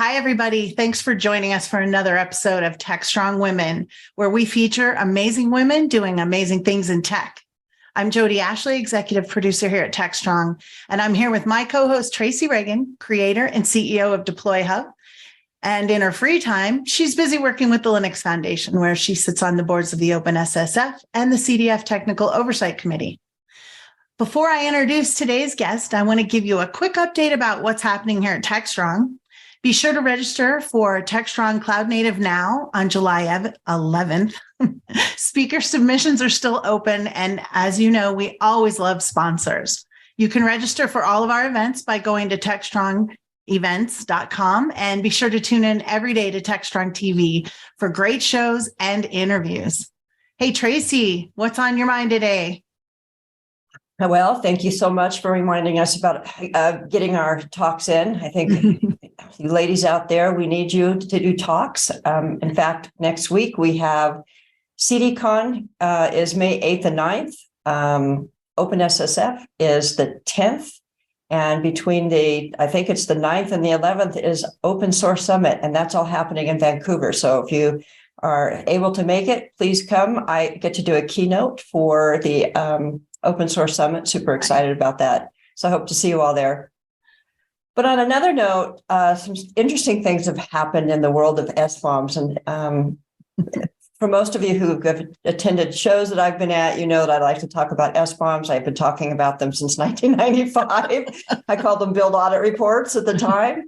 Hi, everybody. Thanks for joining us for another episode of Tech.Strong.Women, where we feature amazing women doing amazing things in tech. I'm Jodi Ashley, executive producer here at Tech.Strong, and I'm here with my co-host, Tracy Ragan, creator and CEO of Deploy Hub. And in her free time, she's busy working with the Linux Foundation, where she sits on the boards of the OpenSSF and the CDF Technical Oversight Committee. Before I introduce today's guest, I want to give you a quick update about what's happening here at Tech.Strong. Be sure to register for Tech.Strong Cloud Native Now on July 11th. Speaker submissions are still open, and as you know, we always love sponsors. You can register for all of our events by going to techstrongevents.com, and be sure to tune in every day to Tech.Strong TV for great shows and interviews. Hey, Tracy, what's on your mind today? Well, thank you so much for reminding us about getting our talks in. I think you ladies out there, we need you to do talks. In fact, next week we have CDCon is May 8th and 9th. OpenSSF is the 10th. And between I think it's the 9th and the 11th is Open Source Summit. And that's all happening in Vancouver. So if you are able to make it, please come. I get to do a keynote for the Open Source Summit. Super excited about that. So I hope to see you all there. But on another note, some interesting things have happened in the world of SBOMs. And for most of you who have attended shows that I've been at, you know that I like to talk about SBOMs. I've been talking about them since 1995. I called them build audit reports at the time.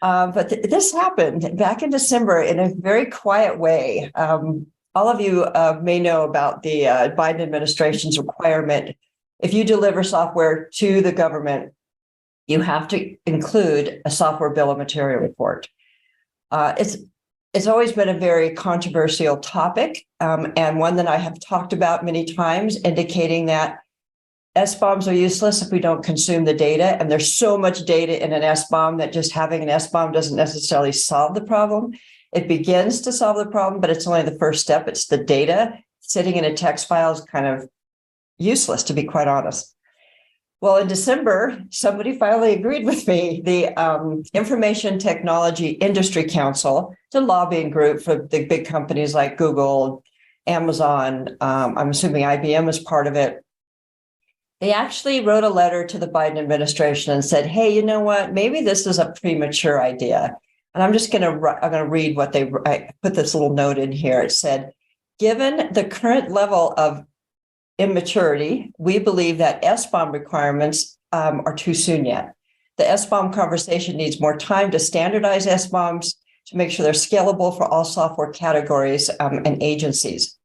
But this happened back in December in a very quiet way. All of you may know about the Biden administration's requirement. If you deliver software to the government, you have to include a software bill of material report. It's always been a very controversial topic, and one that I have talked about many times, indicating that SBOMs are useless if we don't consume the data. And there's so much data in an SBOM that just having an SBOM doesn't necessarily solve the problem. It begins to solve the problem, but it's only the first step. It's the data. Sitting in a text file is kind of useless, to be quite honest. Well, in December, somebody finally agreed with me. The Information Technology Industry Council, it's a lobbying group for the big companies like Google, Amazon. I'm assuming IBM is part of it. They actually wrote a letter to the Biden administration and said, hey, you know what? Maybe this is a premature idea. And I'm going to read what I put this little note in here. It said, given the current level of immaturity, we believe that SBOM requirements are too soon yet. The SBOM conversation needs more time to standardize SBOMs to make sure they're scalable for all software categories and agencies.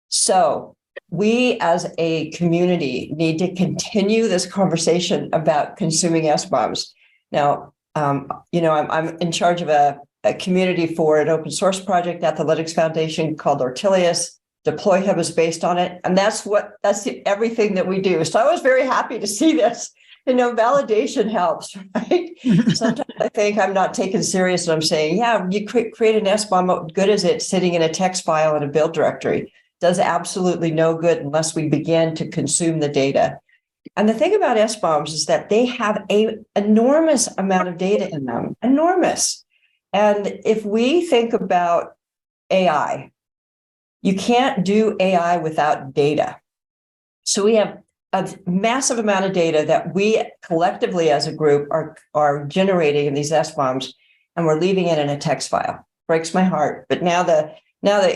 So we as a community need to continue this conversation about consuming SBOMs. Now, I'm in charge of a community for an open source project at the Linux Foundation called Ortelius. Deploy Hub is based on it. And that's everything that we do. So I was very happy to see this. Validation helps, right? Sometimes I think I'm not taken serious and I'm saying, yeah, you create an SBOM, what good is it sitting in a text file in a build directory? Does absolutely no good unless we begin to consume the data. And the thing about SBOMs is that they have an enormous amount of data in them, enormous. And if we think about AI, you can't do AI without data. So we have a massive amount of data that we collectively as a group are generating in these SBOMs, and we're leaving it in a text file. Breaks my heart. But now the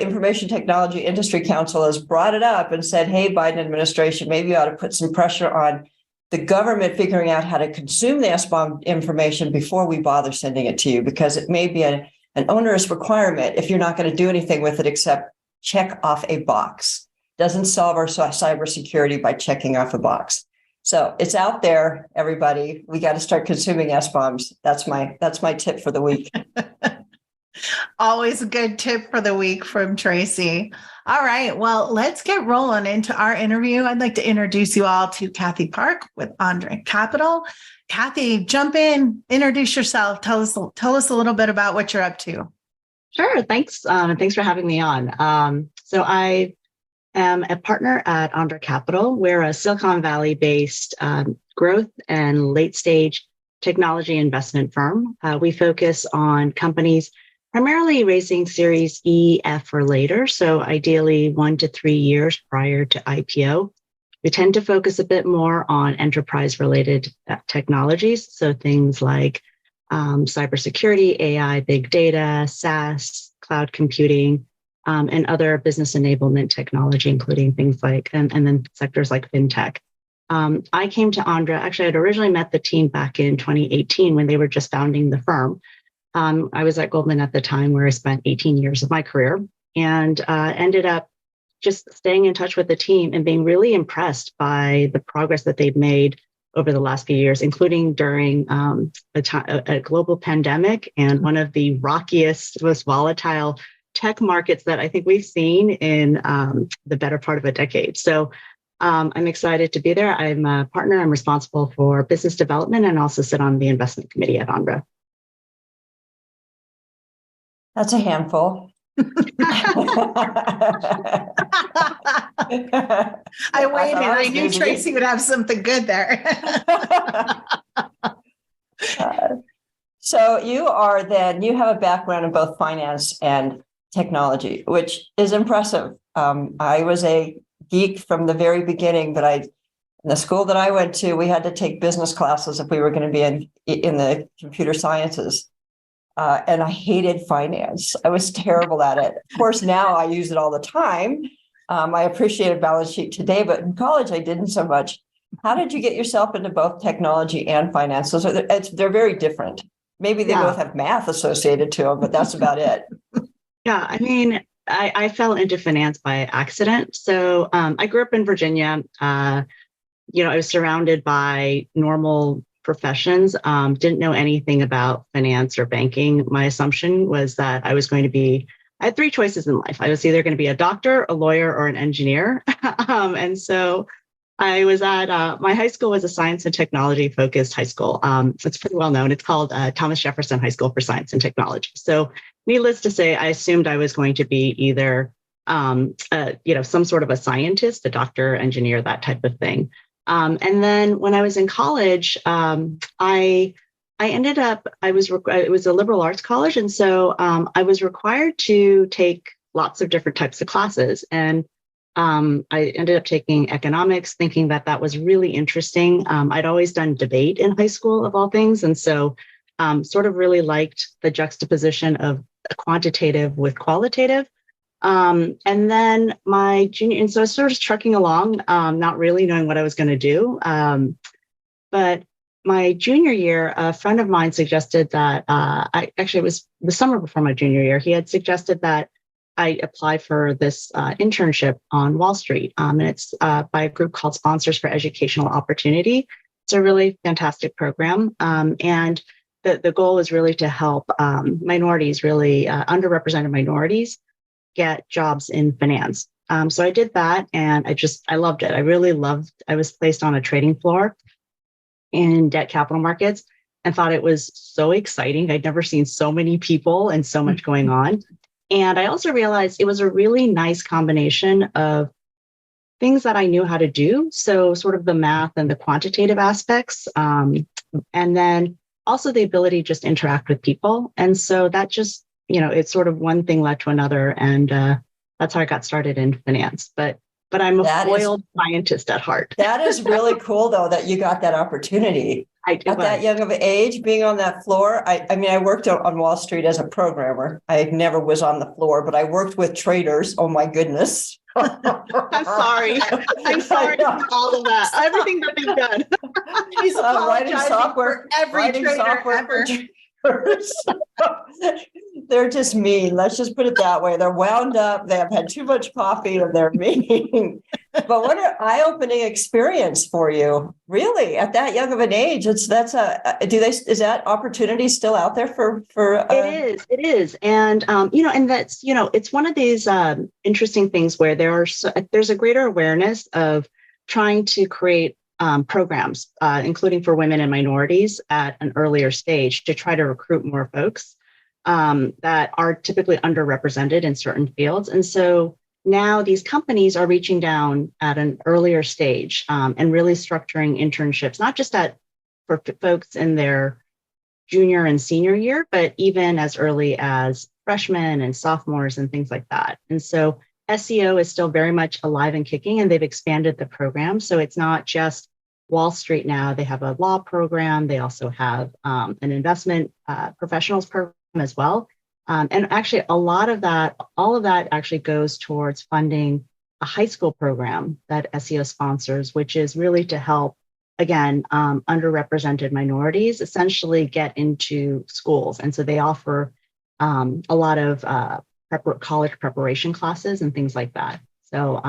Information Technology Industry Council has brought it up and said, hey, Biden administration, maybe you ought to put some pressure on the government figuring out how to consume the SBOM information before we bother sending it to you, because it may be an onerous requirement if you're not going to do anything with it except check off a box. Doesn't solve our cybersecurity by checking off a box. So it's out there, everybody. We got to start consuming SBOMs. That's my tip for the week. Always a good tip for the week from Tracy. All right, well, let's get rolling into our interview. I'd like to introduce you all to Kathy Park with Andre Capital. Kathy, jump in, introduce yourself. Tell us a little bit about what you're up to. Sure, thanks. Thanks for having me on. So I am a partner at Andre Capital. We're a Silicon Valley-based growth and late-stage technology investment firm. We focus on companies primarily raising Series E, F, or later, so ideally 1 to 3 years prior to IPO. We tend to focus a bit more on enterprise-related technologies, so things like cybersecurity, AI, big data, SaaS, cloud computing, and other business enablement technology, including things like, and then sectors like fintech. I came to Andra, actually, I'd originally met the team back in 2018 when they were just founding the firm. I was at Goldman at the time where I spent 18 years of my career and ended up just staying in touch with the team and being really impressed by the progress that they've made over the last few years, including during a global pandemic and one of the rockiest, most volatile tech markets that I think we've seen in the better part of a decade. So I'm excited to be there. I'm a partner. I'm responsible for business development and also sit on the investment committee at Andra. That's a handful. I waited. I knew Tracy would have something good there. So you have a background in both finance and technology, which is impressive. I was a geek from the very beginning, but in the school that I went to, we had to take business classes if we were going to be in the computer sciences. And I hated finance. I was terrible at it. Of course, now I use it all the time. I appreciate a balance sheet today, but in college, I didn't so much. How did you get yourself into both technology and finance? They're very different. Maybe they both have math associated to them, but that's about it. Yeah, I mean, I fell into finance by accident. So I grew up in Virginia. I was surrounded by normal professions, didn't know anything about finance or banking. My assumption was that I had 3 choices in life. I was either going to be a doctor, a lawyer, or an engineer. And so I was at, my high school was a science and technology focused high school. It's pretty well known. It's called Thomas Jefferson High School for Science and Technology. So needless to say, I assumed I was going to be either, some sort of a scientist, a doctor, engineer, that type of thing. And then when I was in college, I ended up, it was a liberal arts college. And so I was required to take lots of different types of classes. And I ended up taking economics, thinking that was really interesting. I'd always done debate in high school, of all things. And so sort of really liked the juxtaposition of quantitative with qualitative. And then my junior, and so I was sort of trucking along, not really knowing what I was going to do. But my junior year, a friend of mine suggested that it was the summer before my junior year. He had suggested that I apply for this internship on Wall Street. And it's by a group called Sponsors for Educational Opportunity. It's a really fantastic program. And the goal is really to help minorities, really underrepresented minorities, get jobs in finance. So I did that and I loved it. I was placed on a trading floor in debt capital markets and thought it was so exciting. I'd never seen so many people and so much going on. And I also realized it was a really nice combination of things that I knew how to do. So sort of the math and the quantitative aspects. And then also the ability to just interact with people. And so that just, it's sort of one thing led to another. And that's how I got started in finance. But I'm a foiled scientist at heart. That is really cool, though, that you got that opportunity at that young of an age, being on that floor. I worked on Wall Street as a programmer. I never was on the floor, but I worked with traders. Oh, my goodness. I'm sorry for all of that. Everything that you've done. He's writing software for every trader ever. They're just mean. Let's just put it that way. They're wound up. They have had too much coffee and they're mean. But what an eye-opening experience for you, really, at that young of an age. Is that opportunity still out there for? It is, and and that's it's one of these interesting things where there's a greater awareness of trying to create programs, including for women and minorities at an earlier stage to try to recruit more folks that are typically underrepresented in certain fields. And so now these companies are reaching down at an earlier stage and really structuring internships, not just for folks in their junior and senior year, but even as early as freshmen and sophomores and things like that. And so SEO is still very much alive and kicking, and they've expanded the program. So it's not just Wall Street now. They have a law program. They also have an investment professionals program as well. And actually, all of that actually goes towards funding a high school program that SEO sponsors, which is really to help, again, underrepresented minorities essentially get into schools. And so they offer a lot of college preparation classes and things like that. So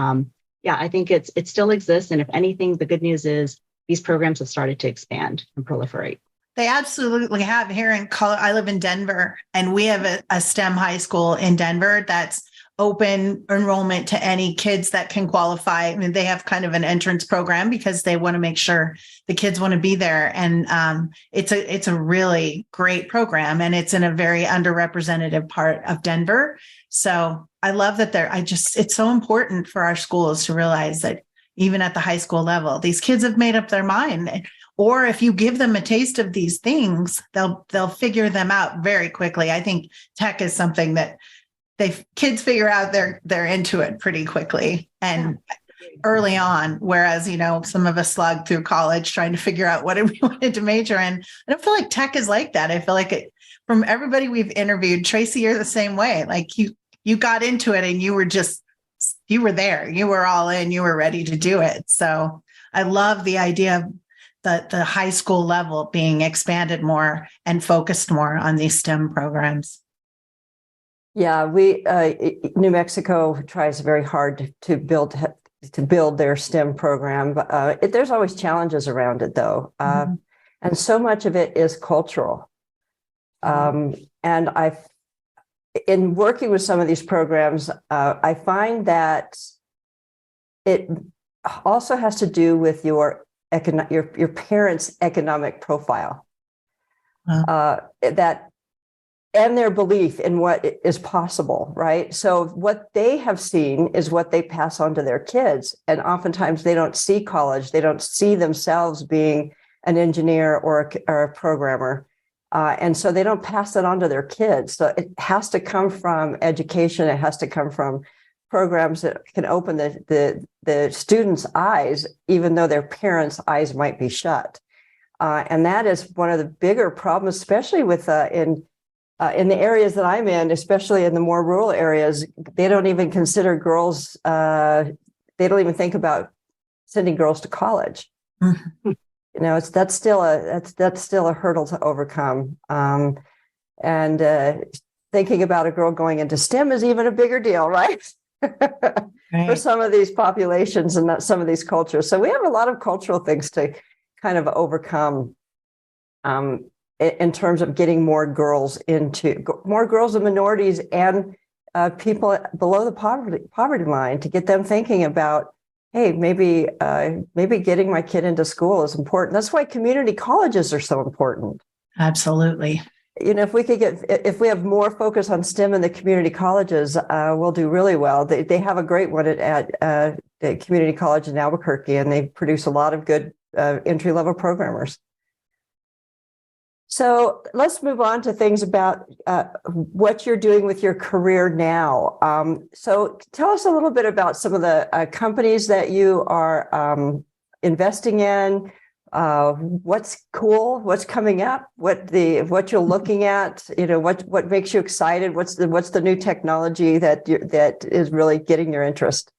yeah, I think it still exists. And if anything, the good news is these programs have started to expand and proliferate. They absolutely have. Here in I live in Denver, and we have a STEM high school in Denver that's open enrollment to any kids that can qualify. I mean, they have kind of an entrance program because they want to make sure the kids want to be there. And it's a really great program, and it's in a very underrepresented part of Denver. So I love that it's so important for our schools to realize that even at the high school level, these kids have made up their mind. Or if you give them a taste of these things, they'll figure them out very quickly. I think tech is something that kids figure out they're into it pretty quickly and early on. Whereas, some of us slog through college trying to figure out what we wanted to major in. I don't feel like tech is like that. I feel like from everybody we've interviewed, Tracy, you're the same way. Like you got into it and you were there, you were all in, you were ready to do it. So I love the idea of the high school level being expanded more and focused more on these STEM programs. Yeah, New Mexico tries very hard to build their STEM program. There's always challenges around it, though, and so much of it is cultural. And in working with some of these programs, I find that it also has to do with your parents' economic profile, and their belief in what is possible, right? So what they have seen is what they pass on to their kids. And oftentimes they don't see college. They don't see themselves being an engineer or a programmer. And so they don't pass that on to their kids. So it has to come from education. It has to come from programs that can open the students' eyes, even though their parents' eyes might be shut. And that is one of the bigger problems, especially with in the areas that I'm in, especially in the more rural areas. They don't even consider girls. They don't even think about sending girls to college. Mm-hmm. That's still a hurdle to overcome. And thinking about a girl going into STEM is even a bigger deal, right? Right. For some of these populations and some of these cultures. So we have a lot of cultural things to kind of overcome in terms of getting more girls and minorities and people below the poverty line, to get them thinking about, hey, maybe getting my kid into school is important. That's why community colleges are so important. Absolutely. If we have more focus on STEM in the community colleges, we'll do really well. They have a great one at the community college in Albuquerque, and they produce a lot of good entry-level programmers. So let's move on to things about what you're doing with your career now. So tell us a little bit about some of the companies that you are investing in. What's cool? What's coming up? What you're looking at? What makes you excited? What's the new technology that is really getting your interest?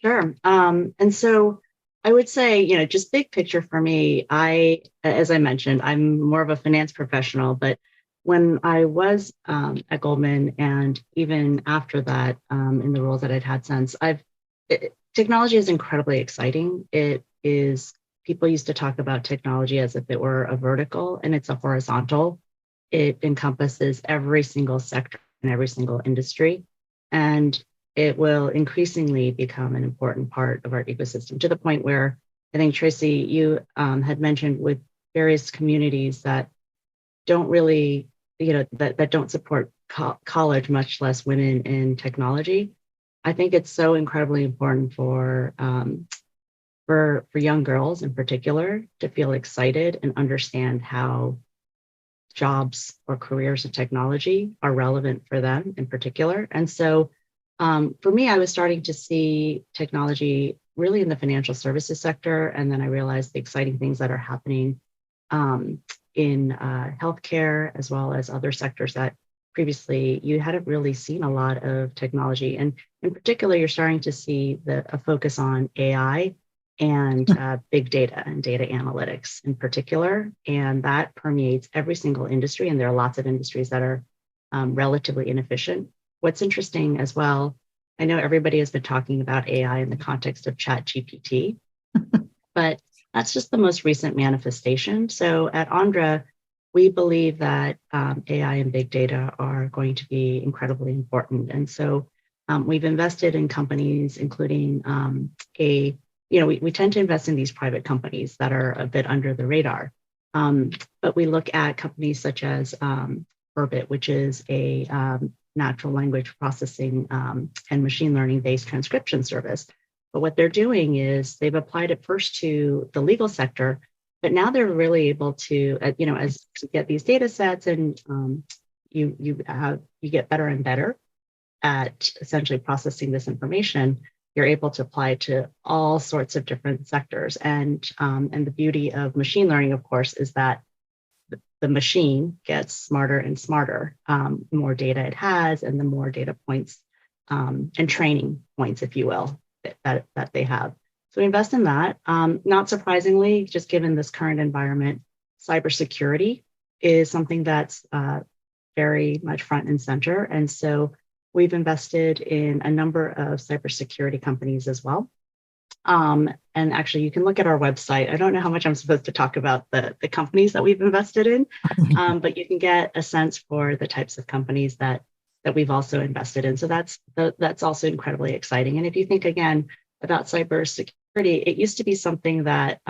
Sure. And so I would say, just big picture for me, as I mentioned, I'm more of a finance professional, but when I was at Goldman, and even after that, in the roles that I'd had since, technology is incredibly exciting. It is. People used to talk about technology as if it were a vertical, and it's a horizontal. It encompasses every single sector and every single industry, and it will increasingly become an important part of our ecosystem, to the point where I think, Tracy, you had mentioned with various communities that don't really, that don't support college, much less women in technology. I think it's so incredibly important for young girls in particular to feel excited and understand how jobs or careers in technology are relevant for them in particular. And so for me, I was starting to see technology really in the financial services sector. And then I realized the exciting things that are happening in healthcare, as well as other sectors that previously you hadn't really seen a lot of technology. And in particular, you're starting to see a focus on AI and big data and data analytics in particular. And that permeates every single industry. And there are lots of industries that are relatively inefficient. What's interesting as well, I know everybody has been talking about AI in the context of ChatGPT, but that's just the most recent manifestation. So at Andra, we believe that AI and big data are going to be incredibly important. And so we've invested in companies, including we tend to invest in these private companies that are a bit under the radar. But we look at companies such as Urbit, which is a natural language processing and machine learning based transcription service. But what they're doing is they've applied it first to the legal sector, but now they're really able to, as you get these data sets and you get better and better at essentially processing this information, you're able to apply it to all sorts of different sectors. And the beauty of machine learning, of course, is that the machine gets smarter and smarter. The more data it has, and the more data points and training points, if you will, that they have. So we invest in that. Not surprisingly, just given this current environment, cybersecurity is something that's very much front and center. And so we've invested in a number of cybersecurity companies as well. And actually, you can look at our website. I don't know how much I'm supposed to talk about the companies that we've invested in, but you can get a sense for the types of companies that we've also invested in. So that's also incredibly exciting. And if you think again about cybersecurity, it used to be something that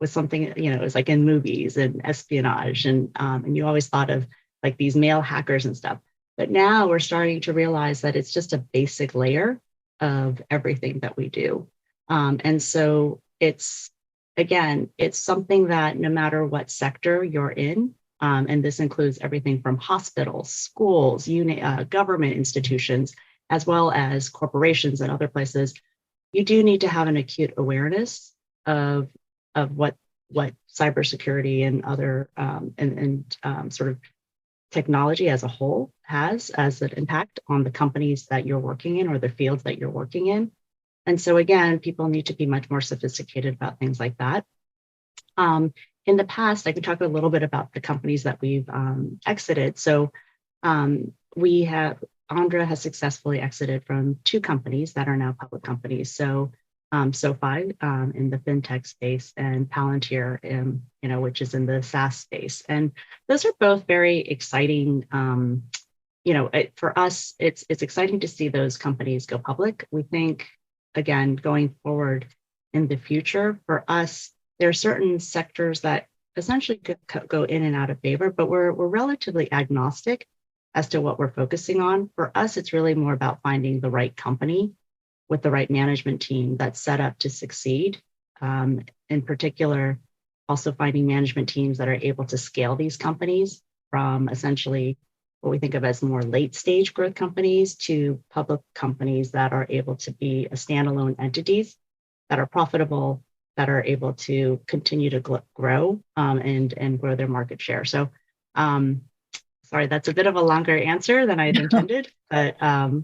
was something, it was like in movies and espionage, and you always thought of like these male hackers and stuff. But now we're starting to realize that it's just a basic layer of everything that we do. And so it's something that no matter what sector you're in, and this includes everything from hospitals, schools, government institutions, as well as corporations and other places, you do need to have an acute awareness of what cybersecurity and other sort of technology as a whole has as an impact on the companies that you're working in or the fields that you're working in. And so again, people need to be much more sophisticated about things like that. In the past, I can talk a little bit about the companies that we've exited. So Andra has successfully exited from 2 companies that are now public companies. So SoFi in the fintech space, and Palantir, which is in the SaaS space. And those are both very exciting. For us, it's exciting to see those companies go public. We think, again, going forward in the future, for us, there are certain sectors that essentially go in and out of favor, but we're relatively agnostic as to what we're focusing on. For us, it's really more about finding the right company with the right management team that's set up to succeed. In particular, also finding management teams that are able to scale these companies from essentially what we think of as more late stage growth companies to public companies that are able to be standalone entities that are profitable, that are able to continue to grow and grow their market share. So sorry, that's a bit of a longer answer than I had intended, but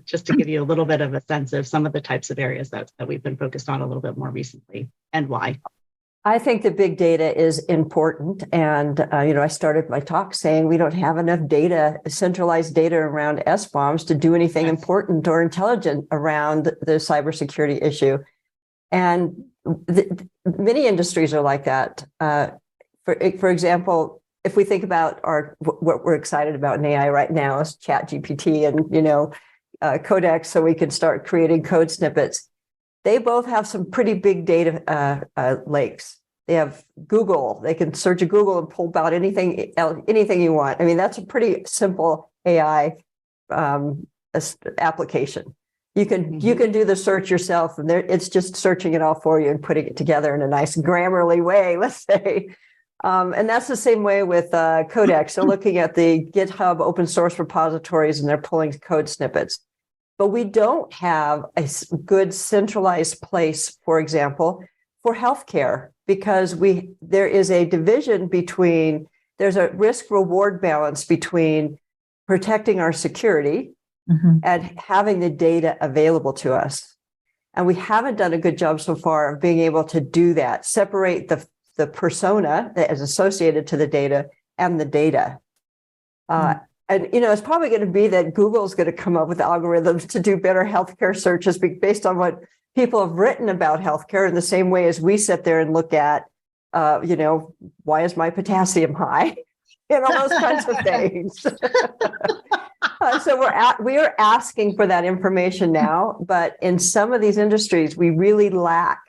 just to give you a little bit of a sense of some of the types of areas that we've been focused on a little bit more recently and why. I think the big data is important. And, I started my talk saying we don't have enough data, centralized data around SBOMs to do anything important or intelligent around the cybersecurity issue. And many industries are like that. For example, if we think about what we're excited about in AI right now is ChatGPT and, Codex, so we can start creating code snippets. They both have some pretty big data lakes. They have Google. They can search at Google and pull out anything you want. I mean, that's a pretty simple AI application. You can do the search yourself, and it's just searching it all for you and putting it together in a nice Grammarly way, let's say. And that's the same way with Codex. They're looking at the GitHub open source repositories and they're pulling code snippets. But we don't have a good centralized place, for example, for healthcare, because there is a division between, there's a risk reward balance between protecting our security and having the data available to us. And we haven't done a good job so far of being able to do that, separate the persona that is associated to the data and the data. And, it's probably going to be that Google's going to come up with algorithms to do better healthcare searches based on what people have written about healthcare, in the same way as we sit there and look at, why is my potassium high? All those kinds of things. So we are asking for that information now, but in some of these industries, we really lack,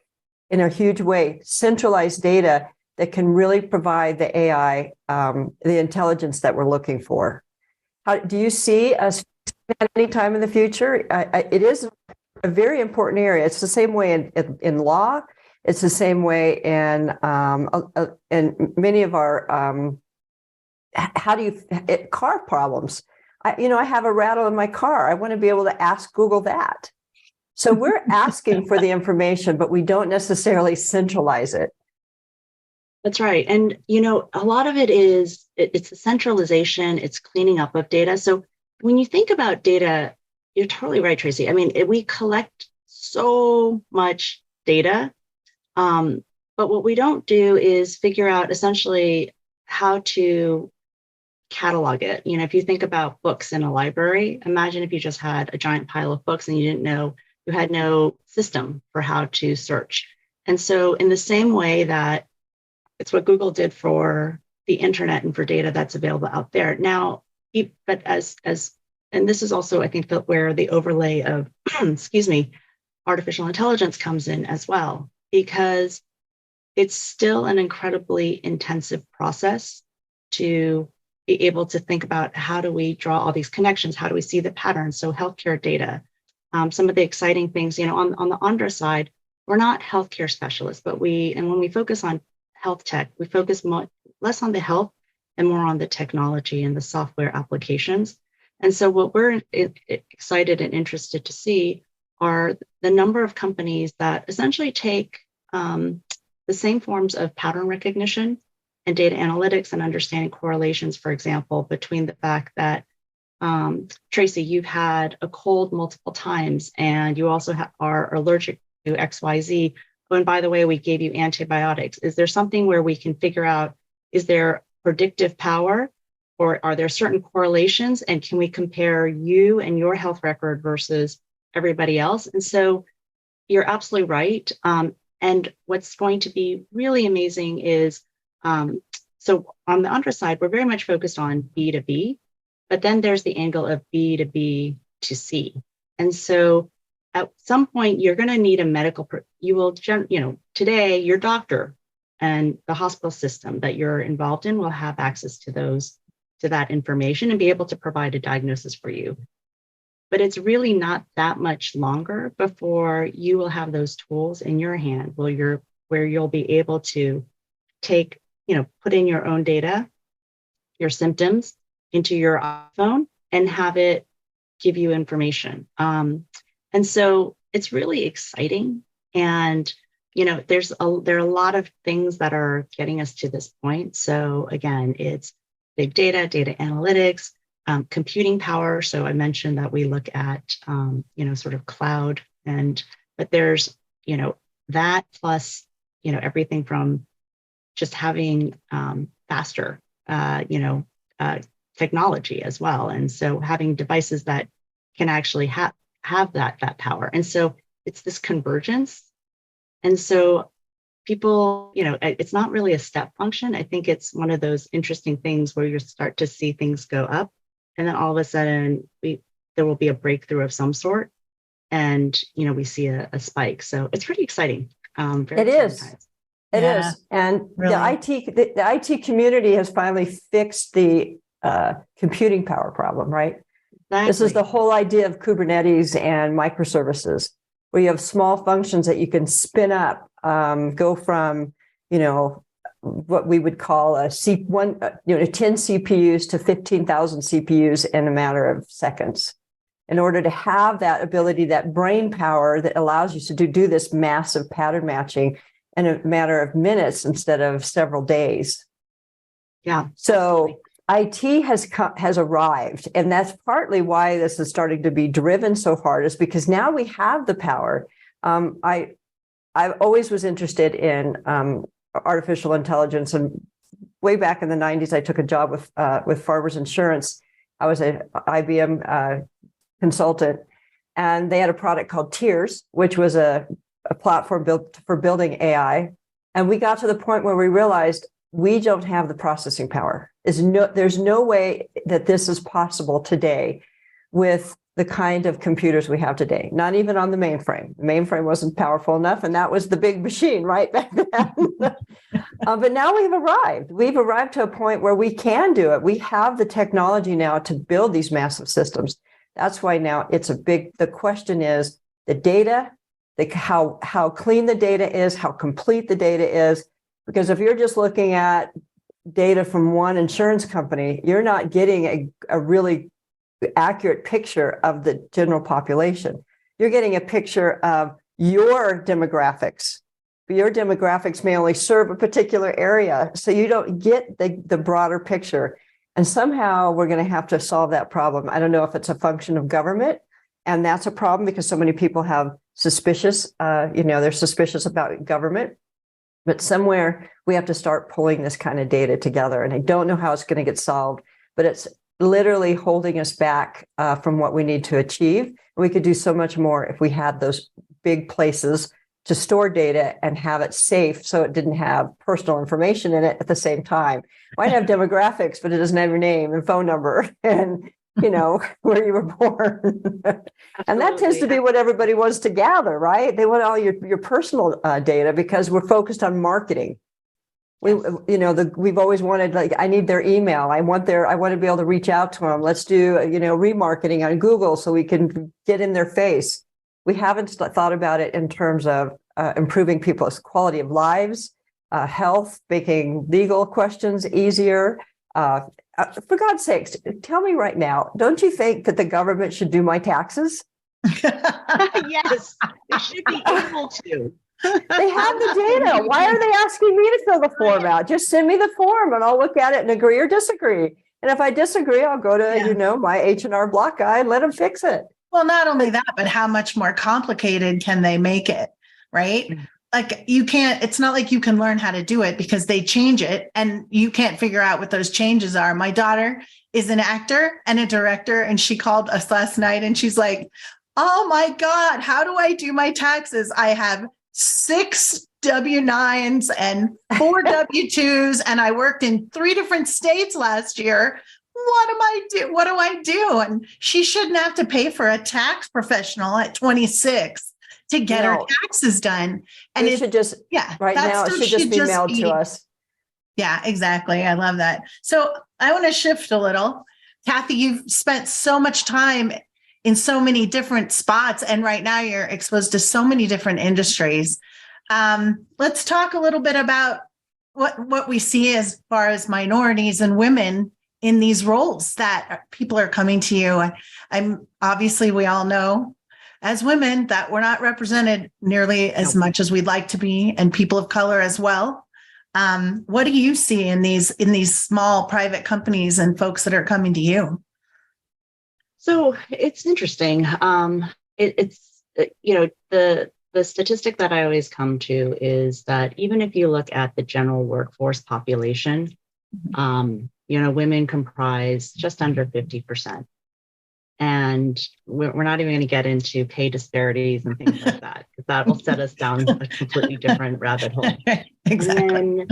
in a huge way, centralized data that can really provide the AI, the intelligence that we're looking for. Do you see us at any time in the future? It is a very important area. It's the same way in law. It's the same way in many of our car problems. I have a rattle in my car. I want to be able to ask Google that. So we're asking for the information, but we don't necessarily centralize it. That's right. And, a lot of it is, it's the centralization, it's cleaning up of data. So when you think about data, you're totally right, Tracy. I mean, we collect so much data, but what we don't do is figure out essentially how to catalog it. If you think about books in a library, imagine if you just had a giant pile of books and you had no system for how to search. And so in the same way that it's what Google did for the internet and for data that's available out there now, but and this is also, I think, where the overlay of, artificial intelligence comes in as well, because it's still an incredibly intensive process to be able to think about how do we draw all these connections, how do we see the patterns. So healthcare data, some of the exciting things, on the Andra side, we're not healthcare specialists, but when we focus on health tech, we focus less on the health and more on the technology and the software applications. And so what we're excited and interested to see are the number of companies that essentially take the same forms of pattern recognition and data analytics and understanding correlations, for example, between the fact that, Tracy, you've had a cold multiple times and you also are allergic to XYZ. Oh, and by the way, we gave you antibiotics. Is there something where we can figure out, is there predictive power, or are there certain correlations? And can we compare you and your health record versus everybody else? And so you're absolutely right. And what's going to be really amazing is, so on the Andra side, we're very much focused on B2B, but then there's the angle of B2B to C. And so at some point, you're going to need a medical, today your doctor and the hospital system that you're involved in will have access to that information and be able to provide a diagnosis for you. But it's really not that much longer before you will have those tools in your hand where you'll be able to take, put in your own data, your symptoms into your iPhone and have it give you information. And so it's really exciting. And, there are a lot of things that are getting us to this point. So again, it's big data, data analytics, computing power. So I mentioned that we look at, sort of cloud but there's, that plus, everything from just having faster, technology as well. And so having devices that can actually have that power. And so it's this convergence. And so people, it's not really a step function. I think it's one of those interesting things where you start to see things go up and then all of a sudden there will be a breakthrough of some sort. And, we see a spike. So it's pretty exciting. It is. It is. And really, the IT community has finally fixed the computing power problem, right? Exactly. This is the whole idea of Kubernetes and microservices, where you have small functions that you can spin up, go from, what we would call a 10 CPUs to 15,000 CPUs in a matter of seconds. In order to have that ability, that brain power that allows you to do this massive pattern matching in a matter of minutes instead of several days. Yeah. So IT has arrived, and that's partly why this is starting to be driven so hard, is because now we have the power. I always was interested in artificial intelligence, and way back in the 90s, I took a job with Farmers Insurance. I was an IBM consultant, and they had a product called Tears, which was a platform built for building AI. And we got to the point where we realized we don't have the processing power. There's no way that this is possible today with the kind of computers we have today, not even on the mainframe. The mainframe wasn't powerful enough, and that was the big machine right back then. But now we've arrived. We've arrived to a point where we can do it. We have the technology now to build these massive systems. That's why now the question is the data, how clean the data is, how complete the data is. Because if you're just looking at data from one insurance company, you're not getting a really accurate picture of the general population. You're getting a picture of your demographics. Your demographics may only serve a particular area, so you don't get the broader picture. And somehow we're going to have to solve that problem. I don't know if it's a function of government, and that's a problem because so many people have they're suspicious about government. But somewhere we have to start pulling this kind of data together. And I don't know how it's going to get solved, but it's literally holding us back from what we need to achieve. We could do so much more if we had those big places to store data and have it safe so it didn't have personal information in it at the same time. It might have demographics, but it doesn't have your name and phone number and where you were born. And that tends to be what everybody wants to gather, right? They want all your personal data because we're focused on marketing. We've always wanted, like, I need their email. I want to be able to reach out to them. Let's do, remarketing on Google so we can get in their face. We haven't thought about it in terms of improving people's quality of lives, health, making legal questions easier. For God's sakes, tell me right now, don't you think that the government should do my taxes? Yes, they should be able to. They have the data. Why are they asking me to fill the form out? Just send me the form and I'll look at it and agree or disagree. And if I disagree, I'll go to, my H&R Block guy and let him fix it. Well, not only that, but how much more complicated can they make it, right? Mm-hmm. Like it's not like you can learn how to do it because they change it and you can't figure out what those changes are. My daughter is an actor and a director, and she called us last night and she's like, oh my God, how do I do my taxes? I have 6 W-9s and 4 W-2s, and I worked in 3 different states last year. What do I do? And she shouldn't have to pay for a tax professional at 26 to get her taxes done. And it should just, right now, it should just be mailed to us. Yeah, exactly. I love that. So I want to shift a little. Kathy, you've spent so much time in so many different spots, and right now you're exposed to so many different industries. Let's talk a little bit about what we see as far as minorities and women in these roles that people are coming to you. Obviously, we all know as women that we're not represented nearly as much as we'd like to be, and people of color as well. What do you see in these small private companies and folks that are coming to you? So it's interesting. The statistic that I always come to is that even if you look at the general workforce population, women comprise just under 50%. And we're not even going to get into pay disparities and things like that, because that will set us down a completely different rabbit hole. Exactly.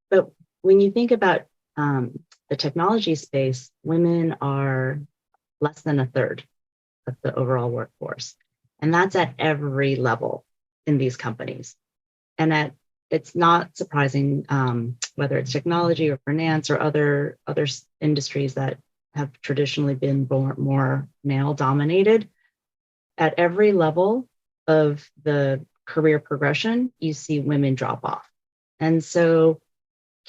But when you think about the technology space, women are less than a third of the overall workforce. And that's at every level in these companies. And it's not surprising, whether it's technology or finance or other industries that have traditionally been more male dominated. At every level of the career progression, you see women drop off. And so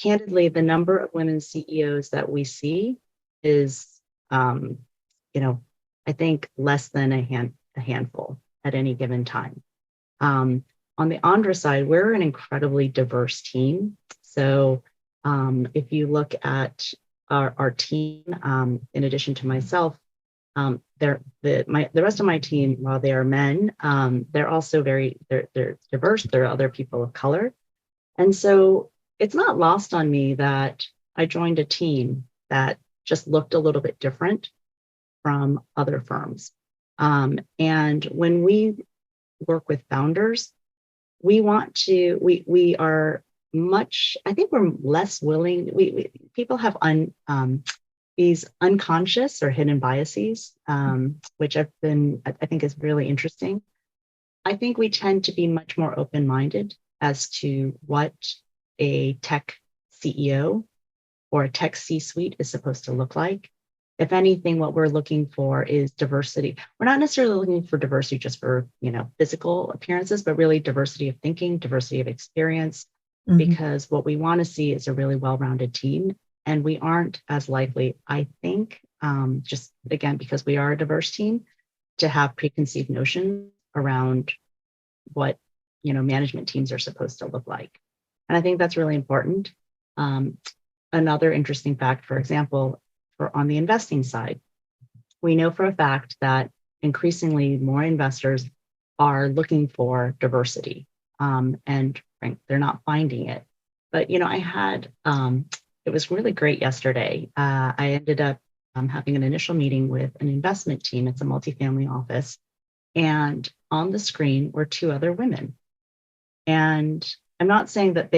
candidly, the number of women CEOs that we see is, I think less than a handful at any given time. On the Andra side, we're an incredibly diverse team. So if you look at our team, in addition to myself, the rest of my team, while they are men, they're also they're diverse. There are other people of color. And so it's not lost on me that I joined a team that just looked a little bit different from other firms. And when we work with founders, we are much, I think we're less willing, people have these unconscious or hidden biases, which I think is really interesting. I think we tend to be much more open-minded as to what a tech CEO or a tech C-suite is supposed to look like. If anything, what we're looking for is diversity. We're not necessarily looking for diversity just for, physical appearances, but really diversity of thinking, diversity of experience, because what we want to see is a really well-rounded team. And we aren't as likely, I think, just again, because we are a diverse team, to have preconceived notions around what, management teams are supposed to look like. And I think that's really important. Another interesting fact, for example, on the investing side, we know for a fact that increasingly more investors are looking for diversity, and they're not finding it. But I had it was really great yesterday. I ended up having an initial meeting with an investment team. It's a multifamily office, and on the screen were two other women. And I'm not saying that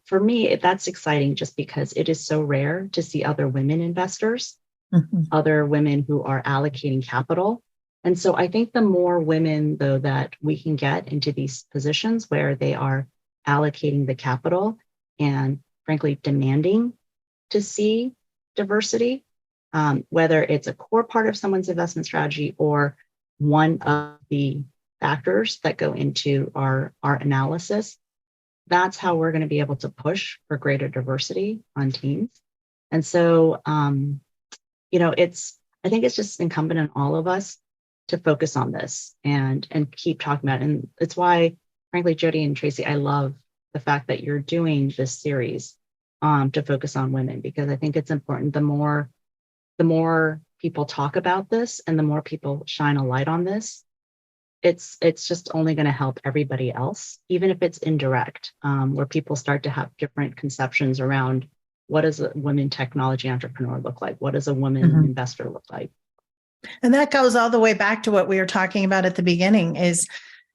for me, that's exciting just because it is so rare to see other women investors, other women who are allocating capital. And so I think the more women, though, that we can get into these positions where they are allocating the capital and frankly demanding to see diversity, whether it's a core part of someone's investment strategy or one of the factors that go into our analysis, that's how we're going to be able to push for greater diversity on teams. And so, I think it's just incumbent on all of us to focus on this and keep talking about it. And it's why, frankly, Jodi and Tracy, I love the fact that you're doing this series to focus on women, because I think it's important. The more people talk about this and the more people shine a light on this, it's just only going to help everybody else, even if it's indirect, where people start to have different conceptions around what does a women technology entrepreneur look like? What does a woman investor look like? And that goes all the way back to what we were talking about at the beginning, is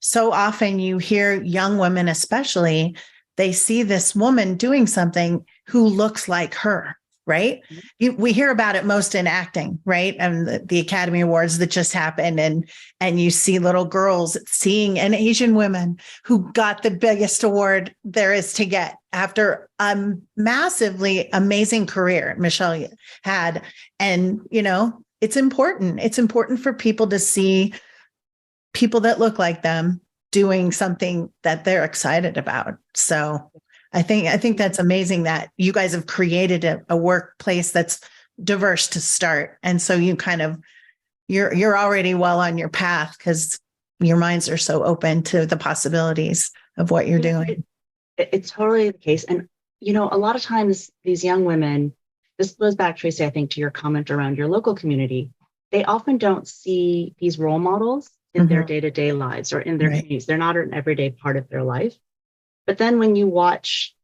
so often you hear young women, especially, they see this woman doing something who looks like her, right? We hear about it most in acting, right? And the Academy Awards that just happened, and you see little girls seeing an Asian woman who got the biggest award there is to get after a massively amazing career Michelle had. And, it's important. It's important for people to see people that look like them doing something that they're excited about. So I think that's amazing that you guys have created a workplace that's diverse to start. And so you you're already well on your path because your minds are so open to the possibilities of what you're doing. It's totally the case. And, a lot of times these young women, this goes back, Tracy, I think, to your comment around your local community. They often don't see these role models in their day-to-day lives or in their communities. They're not an everyday part of their life. But then when you watch,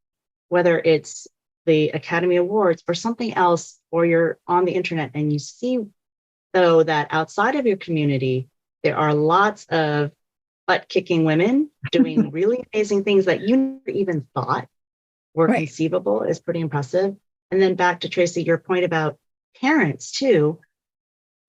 whether it's the Academy Awards or something else, or you're on the internet and you see, though, that outside of your community, there are lots of butt-kicking women doing really amazing things that you never even thought were conceivable, is pretty impressive. And then back to Tracy, your point about parents too.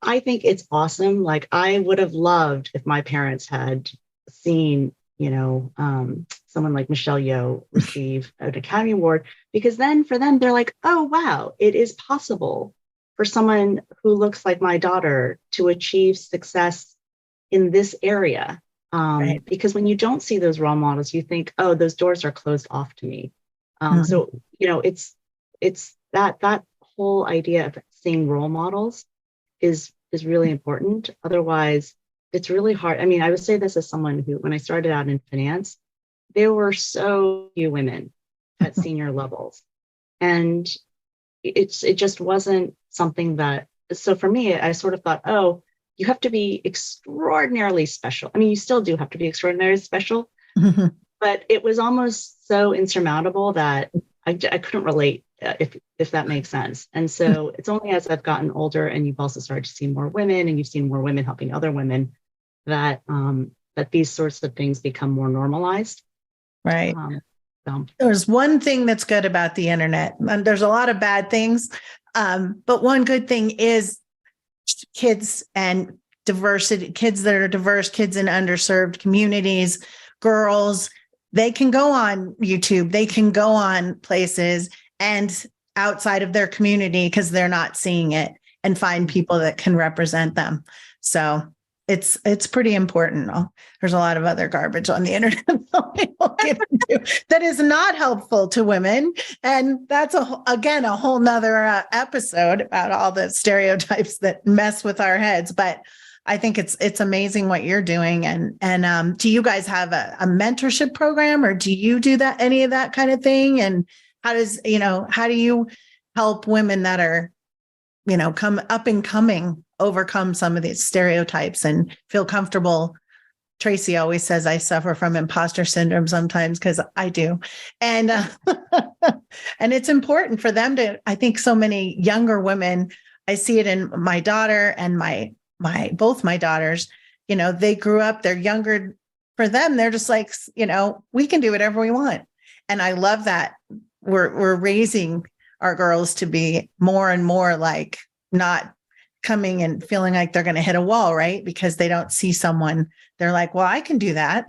I think it's awesome. Like, I would have loved if my parents had seen, someone like Michelle Yeoh receive an Academy Award, because then for them, they're like, oh, wow, it is possible for someone who looks like my daughter to achieve success in this area. Because when you don't see those role models, you think, oh, those doors are closed off to me. So, it's that whole idea of seeing role models is really important. Otherwise, it's really hard. I mean, I would say this as someone who, when I started out in finance, there were so few women at senior levels. And it just wasn't something that, so for me, I sort of thought, oh, you have to be extraordinarily special. I mean, you still do have to be extraordinarily special, but it was almost so insurmountable that I couldn't relate, if that makes sense. And so it's only as I've gotten older and you've also started to see more women and you've seen more women helping other women that that these sorts of things become more normalized. Right. So. There's one thing that's good about the internet, and there's a lot of bad things. But one good thing is kids and diversity, kids that are diverse, kids in underserved communities, girls, they can go on YouTube, they can go on places and outside of their community because they're not seeing it, and find people that can represent them. So it's pretty important. There's a lot of other garbage on the internet that is not helpful to women. And that's again, a whole nother episode about all the stereotypes that mess with our heads. But I think it's amazing what you're doing. And do you guys have a mentorship program, or do you do that, any of that kind of thing? And how do you help women that are, come up and coming, overcome some of these stereotypes and feel comfortable? Tracy always says I suffer from imposter syndrome sometimes, because I do. And and it's important for them to, I think so many younger women, I see it in my daughter and both my daughters, they grew up, they're younger. For them, they're just like, we can do whatever we want. And I love that we're raising our girls to be more and more like, not coming and feeling like they're going to hit a wall, right? Because they don't see someone, they're like, well, I can do that.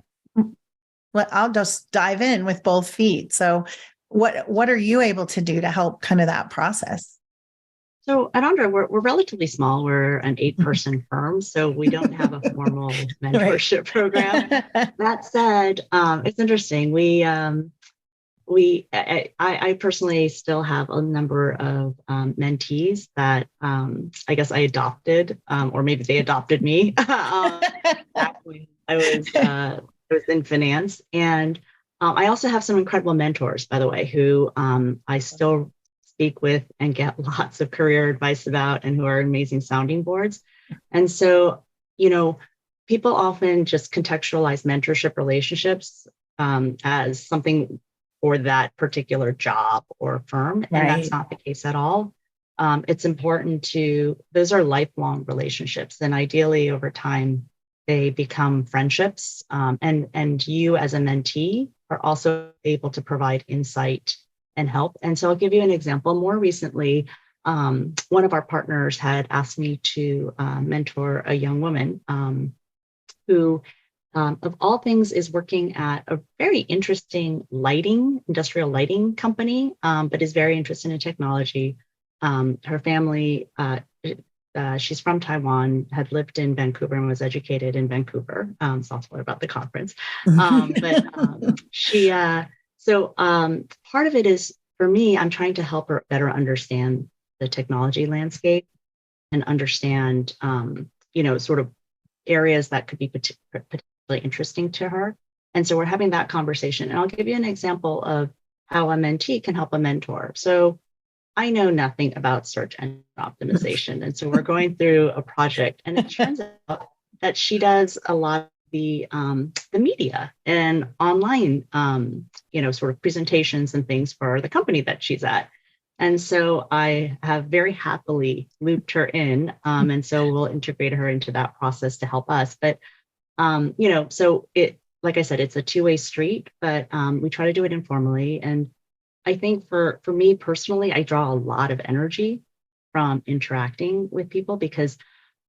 I'll just dive in with both feet. So what are you able to do to help kind of that process? So at Andra, we're relatively small. We're an 8-person firm, so we don't have a formal mentorship program. That said, it's interesting. I personally still have a number of mentees that I guess I adopted, or maybe they adopted me back when I was in finance. And I also have some incredible mentors, by the way, who I still speak with and get lots of career advice about, and who are amazing sounding boards. And so, people often just contextualize mentorship relationships as something for that particular job or firm. And that's not the case at all. It's important those are lifelong relationships. And ideally over time, they become friendships. And you as a mentee are also able to provide insight and help. And so I'll give you an example. More recently, one of our partners had asked me to mentor a young woman who, of all things, is working at a very interesting industrial lighting company, but is very interested in technology. Her family, she's from Taiwan, had lived in Vancouver and was educated in Vancouver. So I'll tell her about the conference. So part of it is, for me, I'm trying to help her better understand the technology landscape and understand, sort of areas that could be particularly interesting to her. And so we're having that conversation. And I'll give you an example of how a mentee can help a mentor. So I know nothing about search engine optimization. And so we're going through a project, and it turns out that she does a lot of the media and online, sort of presentations and things for the company that she's at. And so I have very happily looped her in. And so we'll integrate her into that process to help us. But, so like I said, it's a two-way street, but we try to do it informally. And I think for me personally, I draw a lot of energy from interacting with people, because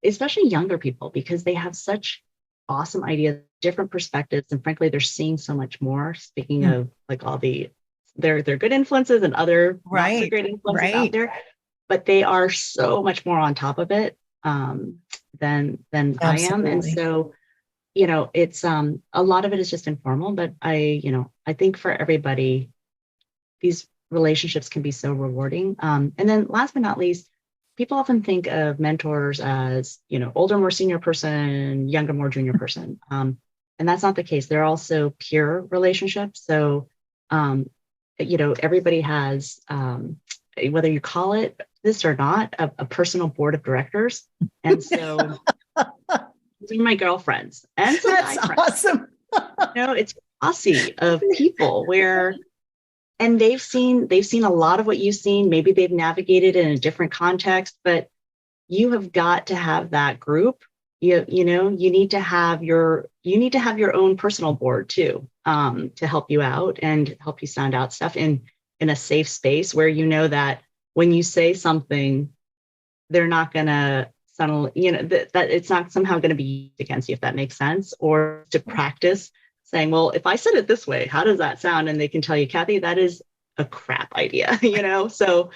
especially younger people, because they have such awesome ideas, different perspectives. And frankly, they're seeing so much more. Speaking of like all their good influences and other not so great influences out there, but they are so much more on top of it than Absolutely. I am. And so, it's a lot of it is just informal, but I think for everybody, these relationships can be so rewarding. And then last but not least, people often think of mentors as, older, more senior person, younger, more junior person. And that's not the case. They're also peer relationships. So, everybody has, whether you call it this or not, a personal board of directors. And so these are my girlfriends and some That's guy friends. awesome. It's a posse of people and they've seen a lot of what you've seen. Maybe they've navigated in a different context, but you have got to have that group. You need to have your own personal board too, to help you out and help you sound out stuff in a safe space where that when you say something, they're not gonna suddenly, that it's not somehow going to be used against you, if that makes sense, or to practice saying, well, if I said it this way, how does that sound? And they can tell you, Kathy, that is a crap idea, so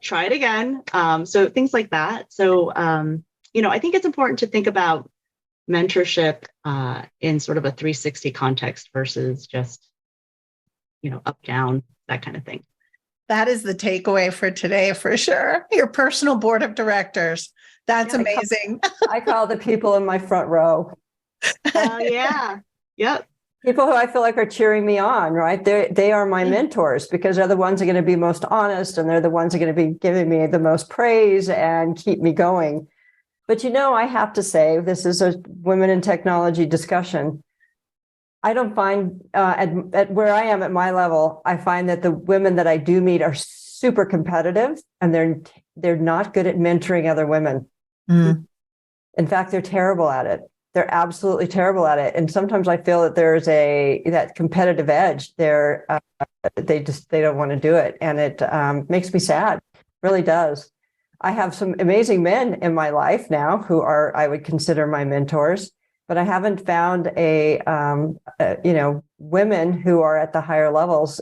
try it again. So things like that. So, I think it's important to think about mentorship in sort of a 360 context versus just, up, down, that kind of thing. That is the takeaway for today, for sure. Your personal board of directors. That's amazing. I call the people in my front row. Yeah. Yep. People who I feel like are cheering me on, right? They are my mentors because they're the ones that are going to be most honest, and they're the ones that are going to be giving me the most praise and keep me going. But I have to say, this is a women in technology discussion. I don't find at where I am at my level, I find that the women that I do meet are super competitive, and they're not good at mentoring other women. Mm. In fact, they're terrible at it. They're absolutely terrible at it. And sometimes I feel that there's that competitive edge there. They don't want to do it. And it makes me sad. It really does. I have some amazing men in my life now who I would consider my mentors, but I haven't found women who are at the higher levels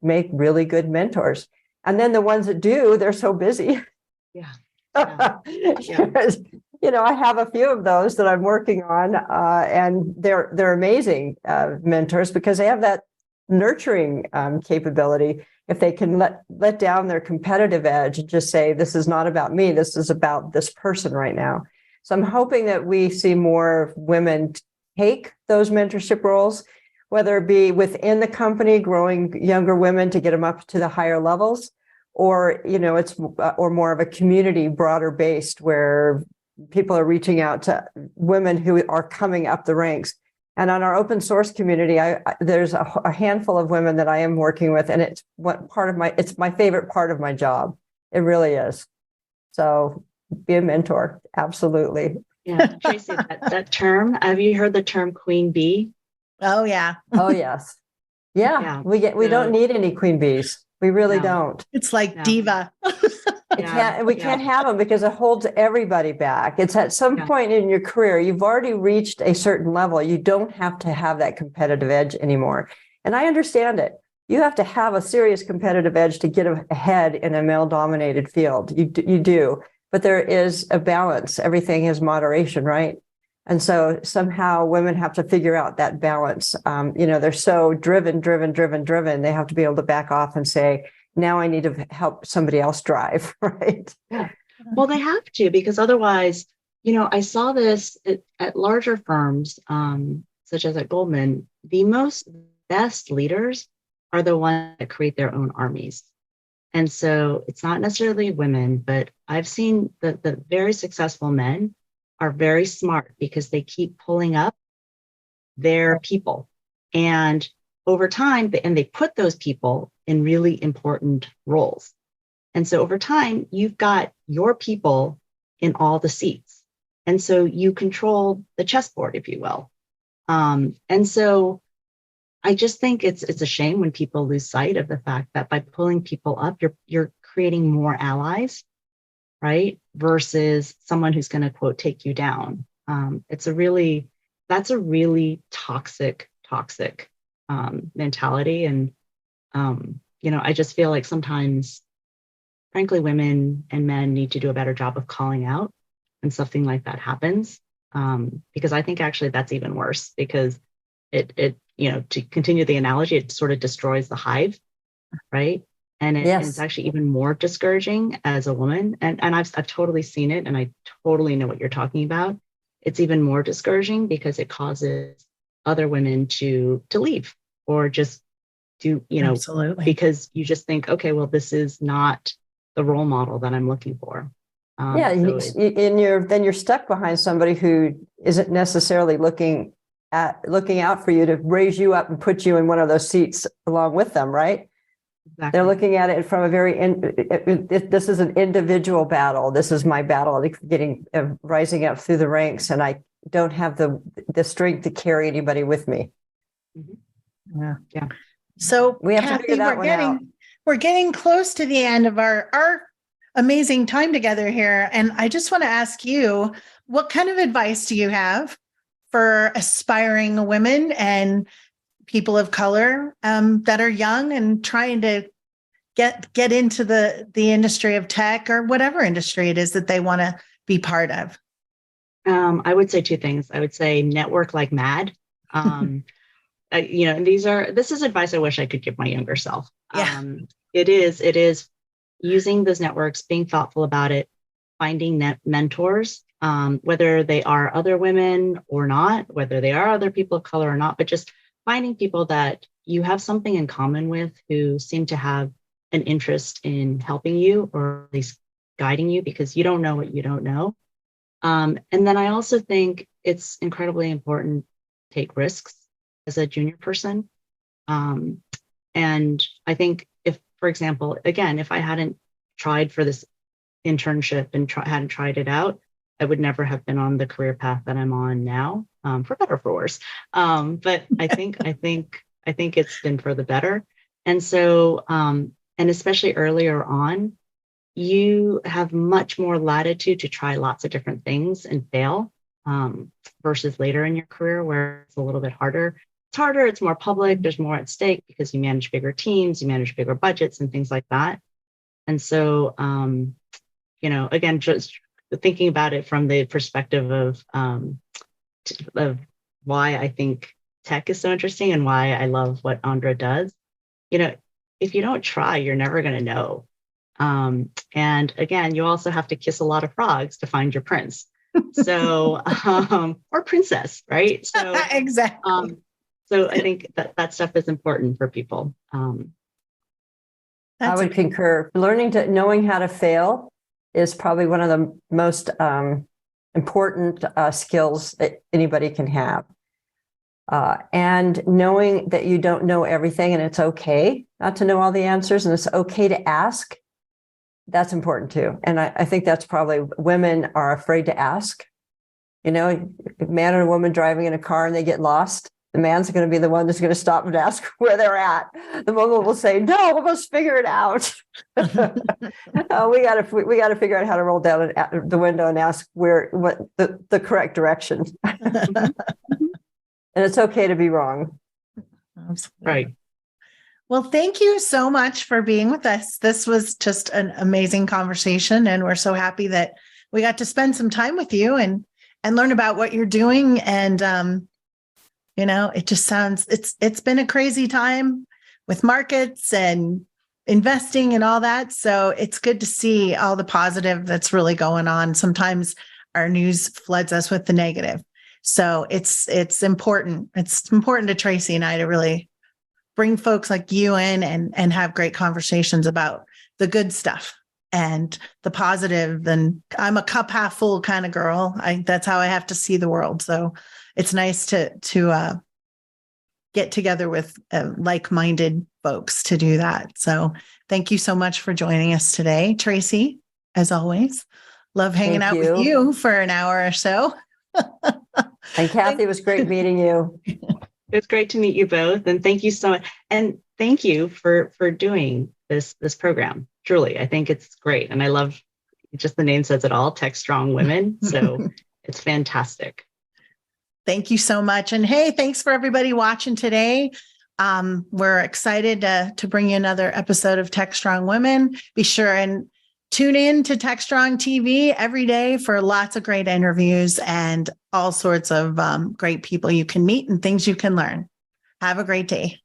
make really good mentors. And then the ones that do, they're so busy. Yeah. I have a few of those that I'm working on, and they're amazing mentors because they have that nurturing capability. If they can let down their competitive edge and just say, this is not about me, this is about this person right now. So I'm hoping that we see more women take those mentorship roles, whether it be within the company, growing younger women to get them up to the higher levels, or it's or more of a community, broader based, where people are reaching out to women who are coming up the ranks. And on our open source community, there's a handful of women that I am working with, and it's it's my favorite part of my job. It really is. So be a mentor, absolutely. Yeah, Tracy, that term. Have you heard the term queen bee? Oh yeah. Oh yes. Yeah. We don't need any queen bees. We really don't. It's like diva. We can't have them because it holds everybody back. It's at some point in your career, you've already reached a certain level. You don't have to have that competitive edge anymore. And I understand it. You have to have a serious competitive edge to get ahead in a male-dominated field. You do. But there is a balance. Everything has moderation, right? And so somehow women have to figure out that balance. They're so driven. They have to be able to back off and say, now I need to help somebody else drive, right? Yeah. Well, they have to, because otherwise, I saw this at larger firms, such as at Goldman. The best leaders are the ones that create their own armies. And so it's not necessarily women, but I've seen the very successful men are very smart because they keep pulling up their people. And over time, they put those people in really important roles. And so over time, you've got your people in all the seats. And so you control the chessboard, if you will. And so I just think it's a shame when people lose sight of the fact that by pulling people up, you're creating more allies, right? Versus someone who's going to, quote, take you down. That's a really toxic mentality. And, I just feel like sometimes, frankly, women and men need to do a better job of calling out when something like that happens. Because I think actually that's even worse, because it to continue the analogy, it sort of destroys the hive. right? And Yes. it's actually even more discouraging as a woman. And I've totally seen it, and I totally know what you're talking about. It's even more discouraging because it causes other women to leave or just do, Absolutely. because you just think, okay, well, this is not the role model that I'm looking for. Then you're stuck behind somebody who isn't necessarily looking out for you to raise you up and put you in one of those seats along with them, right? Exactly. They're looking at it from a very this is an individual battle. This is my battle, rising up through the ranks, and I don't have the strength to carry anybody with me. Yeah. Yeah. So we have Kathy, to figure that one out. We're getting close to the end of our amazing time together here. And I just want to ask you, what kind of advice do you have for aspiring women and people of color that are young and trying to get into the industry of tech or whatever industry it is that they want to be part of? I would say two things. I would say network like mad. And this is advice I wish I could give my younger self. Yeah. It is using those networks, being thoughtful about it, finding mentors, whether they are other women or not, whether they are other people of color or not, but just finding people that you have something in common with who seem to have an interest in helping you or at least guiding you, because you don't know what you don't know. And then I also think it's incredibly important to take risks as a junior person. And I think if, for example, again, if I hadn't tried for this internship and hadn't tried it out, I would never have been on the career path that I'm on now, for better or for worse. But I think it's been for the better. And so, and especially earlier on, you have much more latitude to try lots of different things and fail, versus later in your career where it's a little bit harder. It's harder, it's more public, there's more at stake because you manage bigger teams, you manage bigger budgets and things like that. And so, again, just thinking about it from the perspective of why I think tech is so interesting and why I love what Andra does, if you don't try, you're never going to know. And again, you also have to kiss a lot of frogs to find your prince. So, or princess, right? So exactly. So I think that stuff is important for people. I would concur. Knowing how to fail is probably one of the most important skills that anybody can have. And knowing that you don't know everything and it's okay not to know all the answers and it's okay to ask, that's important too. And I think that's probably women are afraid to ask. A man and a woman driving in a car and they get lost, the man's going to be the one that's going to stop and ask where they're at. The woman will say, "No, we'll just figure it out." We got to figure out how to roll down the window and ask what the correct direction. And it's okay to be wrong. Absolutely. Right. Well, thank you so much for being with us. This was just an amazing conversation, and we're so happy that we got to spend some time with you and learn about what you're doing. And it just sounds it's been a crazy time with markets and investing and all that. So it's good to see all the positive that's really going on. Sometimes our news floods us with the negative. So it's important. It's important to Tracy and I to really bring folks like you in and have great conversations about the good stuff and the positive. And I'm a cup half full kind of girl. That's how I have to see the world. So it's nice to get together with like-minded folks to do that. So thank you so much for joining us today, Tracy, as always. Love hanging out with you for an hour or so. And Kathy, it was great meeting you. It's great to meet you both. And thank you so much. And thank you for doing this program. Truly, I think it's great. And I love, just the name says it all, Tech.Strong.Women. So it's fantastic. Thank you so much. And hey, thanks for everybody watching today. We're excited to bring you another episode of Tech.Strong.Women. Be sure and tune in to Tech.Strong TV every day for lots of great interviews and all sorts of great people you can meet and things you can learn. Have a great day.